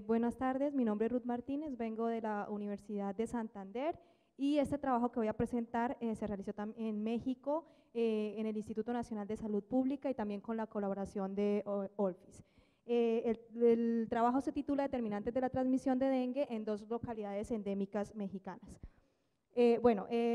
Buenas tardes, mi nombre es Ruth Martínez, vengo de la Universidad de Santander y este trabajo que voy a presentar se realizó en México, en el Instituto Nacional de Salud Pública y también con la colaboración de OLFIS. El trabajo se titula Determinantes de la transmisión de dengue en dos localidades endémicas mexicanas.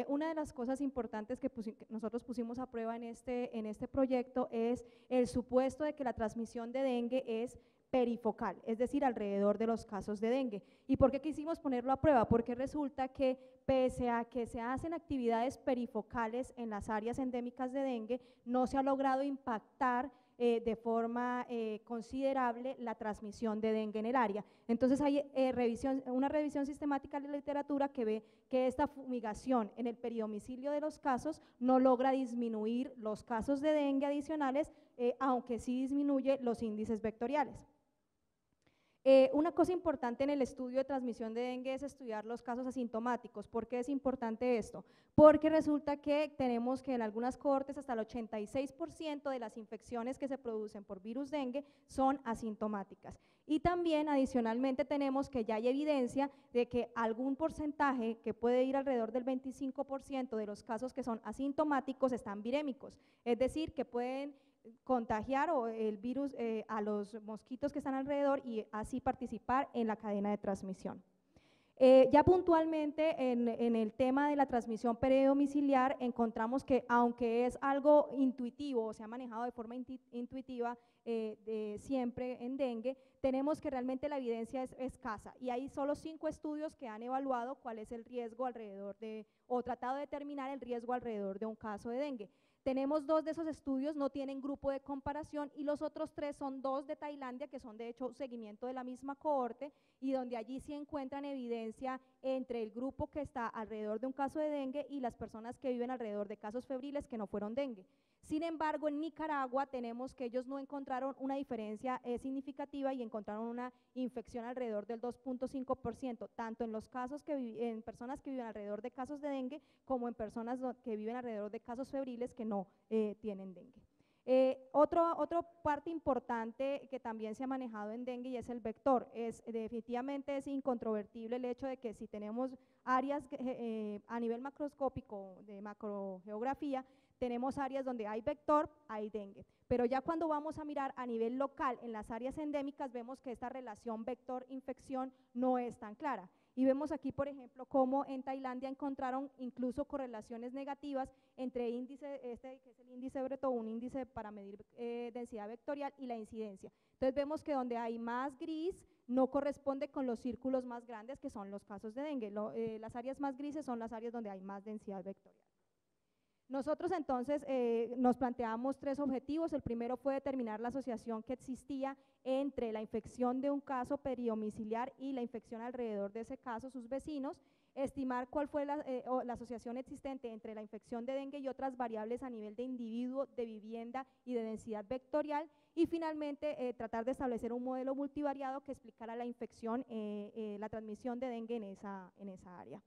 Una de las cosas importantes que nosotros pusimos a prueba en este proyecto es el supuesto de que la transmisión de dengue es perifocal, es decir, alrededor de los casos de dengue. ¿Y por qué quisimos ponerlo a prueba? Porque resulta que pese a que se hacen actividades perifocales en las áreas endémicas de dengue, no se ha logrado impactar de forma considerable la transmisión de dengue en el área. Entonces hay una revisión sistemática de la literatura que ve que esta fumigación en el peridomicilio de los casos no logra disminuir los casos de dengue adicionales, aunque sí disminuye los índices vectoriales. Una cosa importante en el estudio de transmisión de dengue es estudiar los casos asintomáticos. ¿Por qué es importante esto? Porque resulta que tenemos que en algunas cohortes hasta el 86% de las infecciones que se producen por virus dengue son asintomáticas. Y también adicionalmente tenemos que ya hay evidencia de que algún porcentaje, que puede ir alrededor del 25% de los casos que son asintomáticos están virémicos, es decir, que pueden contagiar el virus a los mosquitos que están alrededor y así participar en la cadena de transmisión. Ya puntualmente en el tema de la transmisión peridomiciliar encontramos que aunque es algo intuitivo, o se ha manejado de forma intuitiva siempre en dengue, tenemos que realmente la evidencia es escasa y hay solo 5 estudios que han evaluado cuál es el riesgo alrededor o tratado de determinar el riesgo alrededor de un caso de dengue. Tenemos 2 de esos estudios, no tienen grupo de comparación y los otros 3 son 2 de Tailandia que son de hecho seguimiento de la misma cohorte y donde allí sí encuentran evidencia entre el grupo que está alrededor de un caso de dengue y las personas que viven alrededor de casos febriles que no fueron dengue. Sin embargo, en Nicaragua tenemos que ellos no encontraron una diferencia significativa y encontraron una infección alrededor del 2.5%, tanto en los casos en personas que viven alrededor de casos de dengue como en personas que viven alrededor de casos febriles que no tienen dengue. Otra parte importante que también se ha manejado en dengue y es el vector. Definitivamente es incontrovertible el hecho de que si tenemos áreas a nivel macroscópico de macrogeografía, tenemos áreas donde hay vector, hay dengue, pero ya cuando vamos a mirar a nivel local en las áreas endémicas vemos que esta relación vector-infección no es tan clara. Y vemos aquí, por ejemplo, cómo en Tailandia encontraron incluso correlaciones negativas entre índice, que es el índice Breton, un índice para medir densidad vectorial y la incidencia. Entonces vemos que donde hay más gris no corresponde con los círculos más grandes que son los casos de dengue. Las áreas más grises son las áreas donde hay más densidad vectorial. Nosotros entonces nos planteamos 3 objetivos. El primero fue determinar la asociación que existía entre la infección de un caso peridomiciliar y la infección alrededor de ese caso, sus vecinos, estimar cuál fue la asociación existente entre la infección de dengue y otras variables a nivel de individuo, de vivienda y de densidad vectorial y finalmente tratar de establecer un modelo multivariado que explicara la infección, la transmisión de dengue en esa área.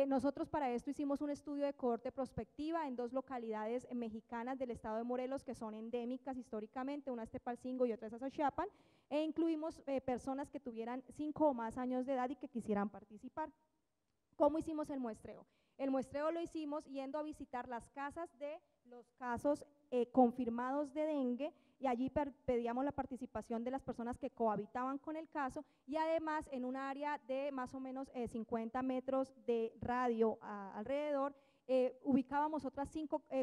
Nosotros para esto hicimos un estudio de cohorte prospectiva en 2 localidades mexicanas del estado de Morelos que son endémicas históricamente, una es Tepalcingo y otra es Azochiapan, e incluimos personas que tuvieran 5 o más años de edad y que quisieran participar. ¿Cómo hicimos el muestreo? El muestreo lo hicimos yendo a visitar las casas de los casos confirmados de dengue y allí pedíamos la participación de las personas que cohabitaban con el caso y además en un área de más o menos 50 metros de radio alrededor ubicábamos otras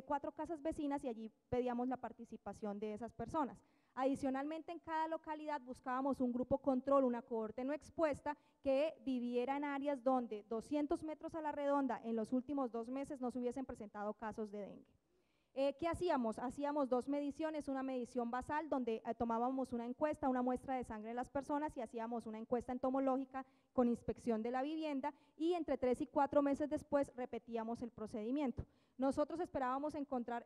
4 casas vecinas y allí pedíamos la participación de esas personas. Adicionalmente, en cada localidad buscábamos un grupo control, una cohorte no expuesta que viviera en áreas donde 200 metros a la redonda en los últimos 2 meses no se hubiesen presentado casos de dengue. ¿Qué hacíamos? Hacíamos 2 mediciones, una medición basal donde tomábamos una encuesta, una muestra de sangre de las personas y hacíamos una encuesta entomológica con inspección de la vivienda y entre 3 y 4 meses después repetíamos el procedimiento. Nosotros esperábamos encontrar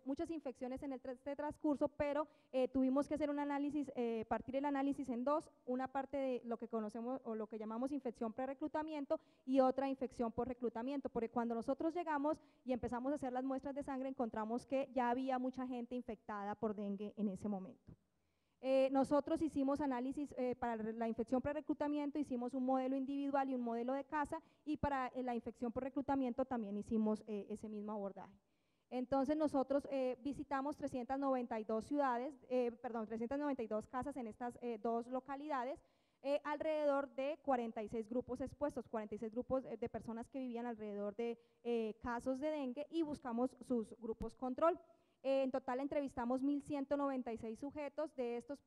muchas infecciones en este transcurso, pero tuvimos que hacer un análisis, partir el análisis en 2, una parte de lo que conocemos o lo que llamamos infección pre-reclutamiento y otra infección por reclutamiento, porque cuando nosotros llegamos y empezamos a hacer las muestras de sangre encontramos que ya había mucha gente infectada por dengue en ese momento. Nosotros hicimos análisis para la infección por reclutamiento, hicimos un modelo individual y un modelo de casa, y para la infección por reclutamiento también hicimos ese mismo abordaje. Entonces nosotros visitamos 392 ciudades, 392 casas en estas dos localidades, alrededor de 46 grupos expuestos, 46 grupos de personas que vivían alrededor de casos de dengue, y buscamos sus grupos control. En total entrevistamos 1.196 sujetos, de estos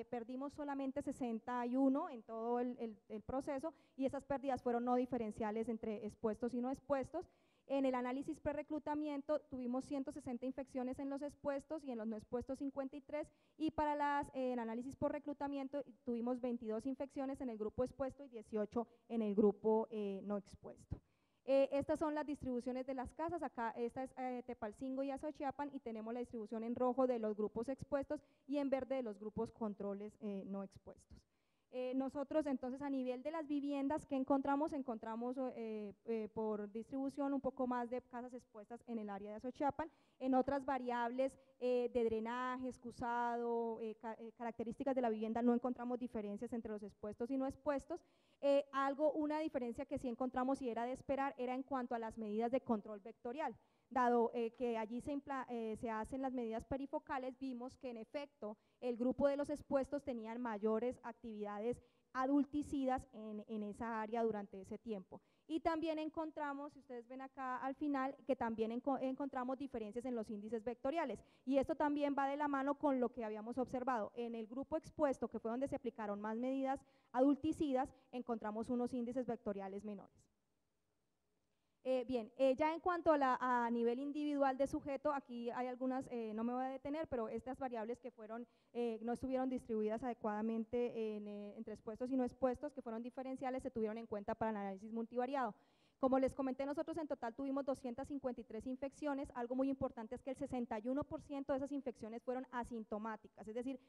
perdimos solamente 61 en todo el proceso, y esas pérdidas fueron no diferenciales entre expuestos y no expuestos. En el análisis pre-reclutamiento tuvimos 160 infecciones en los expuestos y en los no expuestos 53, y para el análisis por reclutamiento tuvimos 22 infecciones en el grupo expuesto y 18 en el grupo no expuesto. Estas son las distribuciones de las casas. Acá esta es Tepalcingo y Azochiapan, y tenemos la distribución en rojo de los grupos expuestos y en verde de los grupos controles no expuestos. Nosotros entonces, a nivel de las viviendas que encontramos por distribución un poco más de casas expuestas en el área de Azochiapan. En otras variables de drenaje, excusado, características de la vivienda, no encontramos diferencias entre los expuestos y no expuestos. Una diferencia que sí encontramos, y era de esperar, era en cuanto a las medidas de control vectorial. Dado que allí se hacen las medidas perifocales, vimos que en efecto el grupo de los expuestos tenían mayores actividades adulticidas en esa área durante ese tiempo. Y también encontramos, si ustedes ven acá al final, que también encontramos diferencias en los índices vectoriales, y esto también va de la mano con lo que habíamos observado. En el grupo expuesto, que fue donde se aplicaron más medidas adulticidas, encontramos unos índices vectoriales menores. Bien, ya en cuanto a nivel individual de sujeto, aquí hay algunas, no me voy a detener, pero estas variables que no estuvieron distribuidas adecuadamente entre expuestos y no expuestos, que fueron diferenciales, se tuvieron en cuenta para el análisis multivariado. Como les comenté, nosotros en total tuvimos 253 infecciones. Algo muy importante es que el 61% de esas infecciones fueron asintomáticas, es decir,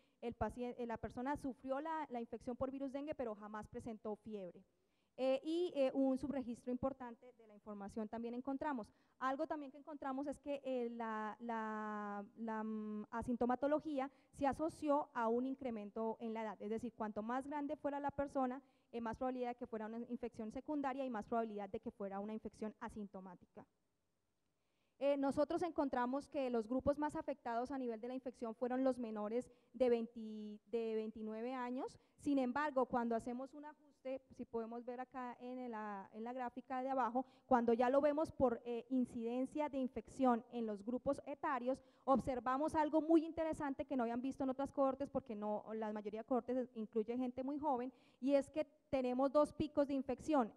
la persona sufrió la infección por virus dengue, pero jamás presentó fiebre. Un subregistro importante de la información también encontramos. Algo también que encontramos es que la asintomatología se asoció a un incremento en la edad, es decir, cuanto más grande fuera la persona, más probabilidad de que fuera una infección secundaria y más probabilidad de que fuera una infección asintomática. Nosotros encontramos que los grupos más afectados a nivel de la infección fueron los menores de 29 años. Sin embargo, cuando hacemos un ajuste, si podemos ver acá en la gráfica de abajo, cuando ya lo vemos por incidencia de infección en los grupos etarios, observamos algo muy interesante que no habían visto en otras cohortes, porque la mayoría de cohortes incluye gente muy joven, y es que tenemos dos picos de infección.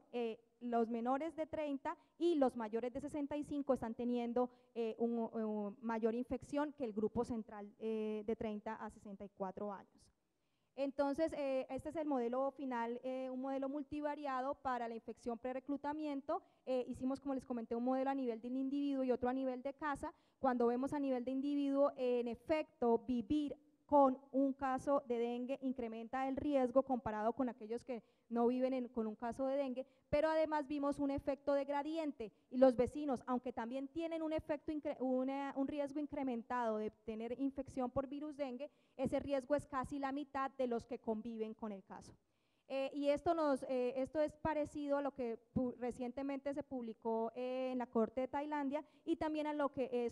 Los menores de 30 y los mayores de 65 están teniendo mayor infección que el grupo central de 30 a 64 años. Entonces, este es el modelo final, un modelo multivariado para la infección pre-reclutamiento. Hicimos, como les comenté, un modelo a nivel del individuo y otro a nivel de casa. Cuando vemos a nivel de individuo, en efecto, vivir con un caso de dengue incrementa el riesgo comparado con aquellos que no viven con un caso de dengue, pero además vimos un efecto de gradiente, y los vecinos, aunque también tienen un riesgo incrementado de tener infección por virus dengue, ese riesgo es casi la mitad de los que conviven con el caso. Y esto es parecido a lo que recientemente se publicó en la Corte de Tailandia, y también a lo que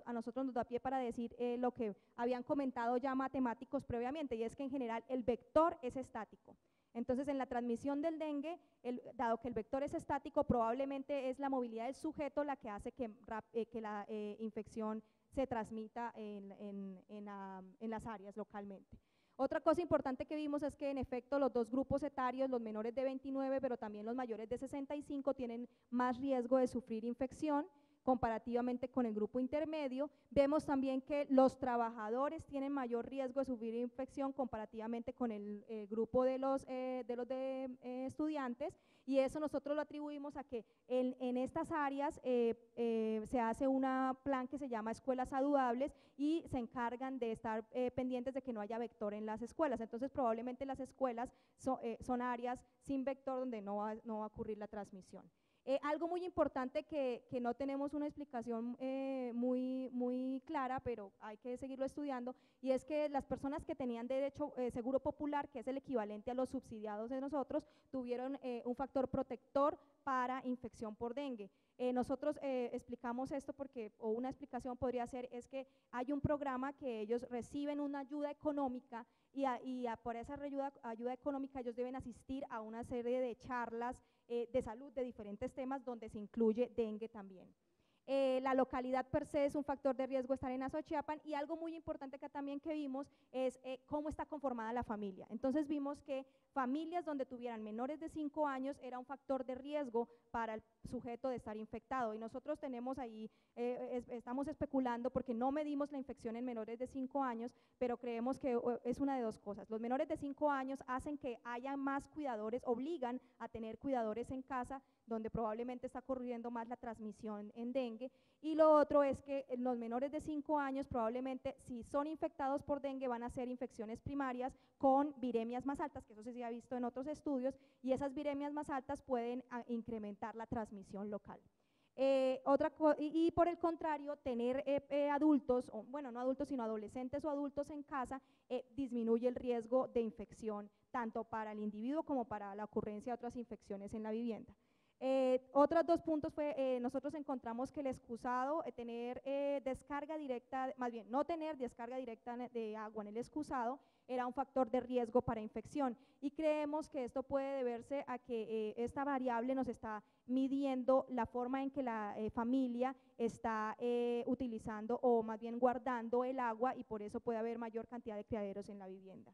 a nosotros nos da pie para decir lo que habían comentado ya matemáticos previamente, y es que en general el vector es estático. Entonces, en la transmisión del dengue, dado que el vector es estático, probablemente es la movilidad del sujeto la que hace que la infección se transmita en las áreas localmente. Otra cosa importante que vimos es que en efecto los dos grupos etarios, los menores de 29, pero también los mayores de 65, tienen más riesgo de sufrir infección comparativamente con el grupo intermedio. Vemos también que los trabajadores tienen mayor riesgo de sufrir infección comparativamente con el grupo de los estudiantes, y eso nosotros lo atribuimos a que en estas áreas se hace un plan que se llama Escuelas Saludables, y se encargan de estar pendientes de que no haya vector en las escuelas. Entonces, probablemente las escuelas son áreas sin vector donde no va a ocurrir la transmisión. Algo muy importante que no tenemos una explicación muy clara, pero hay que seguirlo estudiando, y es que las personas que tenían derecho seguro popular, que es el equivalente a los subsidiados de nosotros, tuvieron un factor protector para infección por dengue. Nosotros explicamos esto porque, o una explicación podría ser, es que hay un programa que ellos reciben una ayuda económica y por esa ayuda económica ellos deben asistir a una serie de charlas de salud de diferentes temas donde se incluye dengue también. La localidad per se es un factor de riesgo estar en Azochiapan, y algo muy importante que también que vimos es cómo está conformada la familia. Entonces vimos que familias donde tuvieran menores de 5 años era un factor de riesgo para el sujeto de estar infectado, y nosotros tenemos ahí, estamos especulando porque no medimos la infección en menores de 5 años, pero creemos que es una de dos cosas. Los menores de 5 años hacen que haya más cuidadores, obligan a tener cuidadores en casa, donde probablemente está ocurriendo más la transmisión en dengue, y lo otro es que los menores de 5 años probablemente, si son infectados por dengue, van a ser infecciones primarias con viremias más altas, que eso se ha visto en otros estudios, y esas viremias más altas pueden incrementar la transmisión local. Y por el contrario, tener adultos, bueno, no adultos, sino adolescentes o adultos en casa, disminuye el riesgo de infección, tanto para el individuo como para la ocurrencia de otras infecciones en la vivienda. Otros dos puntos fue, nosotros encontramos que el excusado, tener descarga directa, más bien no tener descarga directa de agua en el excusado, era un factor de riesgo para infección, y creemos que esto puede deberse a que esta variable nos está midiendo la forma en que la familia está utilizando o más bien guardando el agua, y por eso puede haber mayor cantidad de criaderos en la vivienda.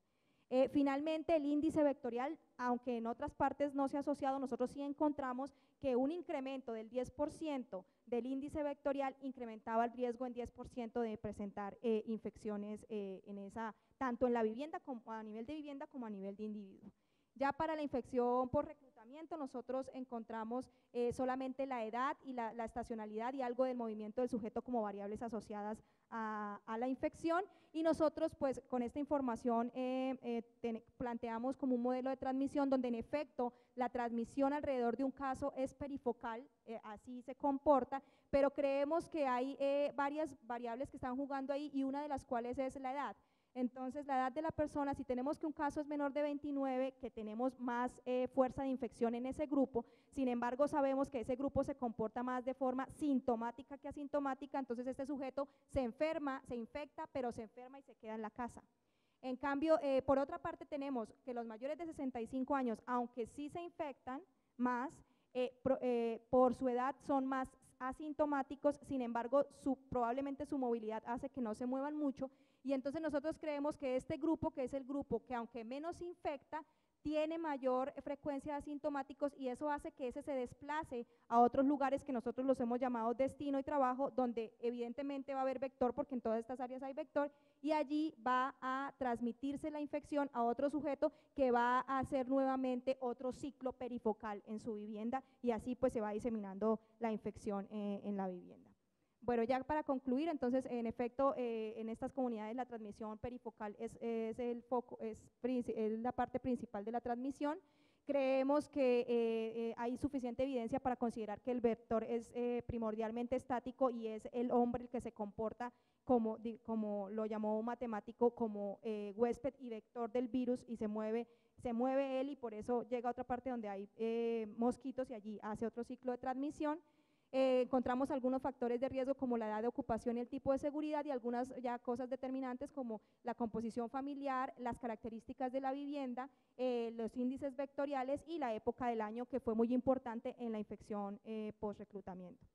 Finalmente, el índice vectorial, aunque en otras partes no se ha asociado, nosotros sí encontramos que un incremento del 10% del índice vectorial incrementaba el riesgo en 10% de presentar infecciones tanto en la vivienda, como a nivel de vivienda, como a nivel de individuo. Ya para la infección por reclutamiento, nosotros encontramos solamente la edad y la estacionalidad y algo del movimiento del sujeto como variables asociadas a la infección, y nosotros pues con esta información planteamos como un modelo de transmisión donde en efecto la transmisión alrededor de un caso es perifocal, así se comporta, pero creemos que hay varias variables que están jugando ahí, y una de las cuales es la edad. Entonces, la edad de la persona, si tenemos que un caso es menor de 29, que tenemos más fuerza de infección en ese grupo, sin embargo, sabemos que ese grupo se comporta más de forma sintomática que asintomática, entonces este sujeto se enferma, se infecta, pero se enferma y se queda en la casa. En cambio, por otra parte, tenemos que los mayores de 65 años, aunque sí se infectan más, por su edad son más asintomáticos, sin embargo, probablemente su movilidad hace que no se muevan mucho, y entonces nosotros creemos que este grupo, que es el grupo que aunque menos infecta, tiene mayor frecuencia de asintomáticos, y eso hace que ese se desplace a otros lugares que nosotros los hemos llamado destino y trabajo, donde evidentemente va a haber vector, porque en todas estas áreas hay vector, y allí va a transmitirse la infección a otro sujeto que va a hacer nuevamente otro ciclo perifocal en su vivienda, y así pues se va diseminando la infección en la vivienda. Bueno, ya para concluir, entonces, en efecto, en estas comunidades la transmisión perifocal es el foco, es la parte principal de la transmisión. Creemos que hay suficiente evidencia para considerar que el vector es primordialmente estático, y es el hombre el que se comporta como lo llamó un matemático, como huésped y vector del virus, y se mueve él, y por eso llega a otra parte donde hay mosquitos, y allí hace otro ciclo de transmisión. Encontramos algunos factores de riesgo como la edad de ocupación y el tipo de seguridad, y algunas ya cosas determinantes como la composición familiar, las características de la vivienda, los índices vectoriales y la época del año, que fue muy importante en la infección post reclutamiento.